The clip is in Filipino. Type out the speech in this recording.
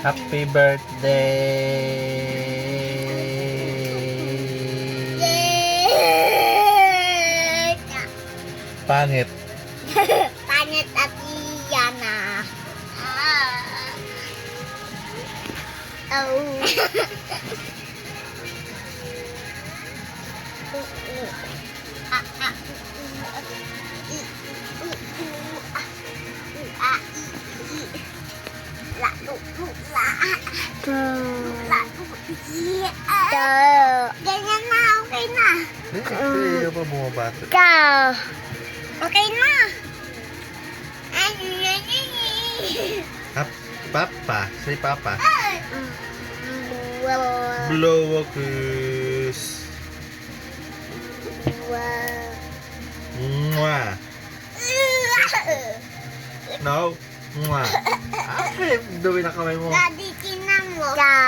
Happy birthday! Pangit. Pangit at iyan na. Oh. Ganyan na, okay na. Hindi pa bumabata. Ikaw. Okay na. Papa. Say Papa. Wow. Blow a kiss. Wow. Mwah. No. Mwah. Okay, gawin na kamay mo. Daddy, tinan mo. Ikaw.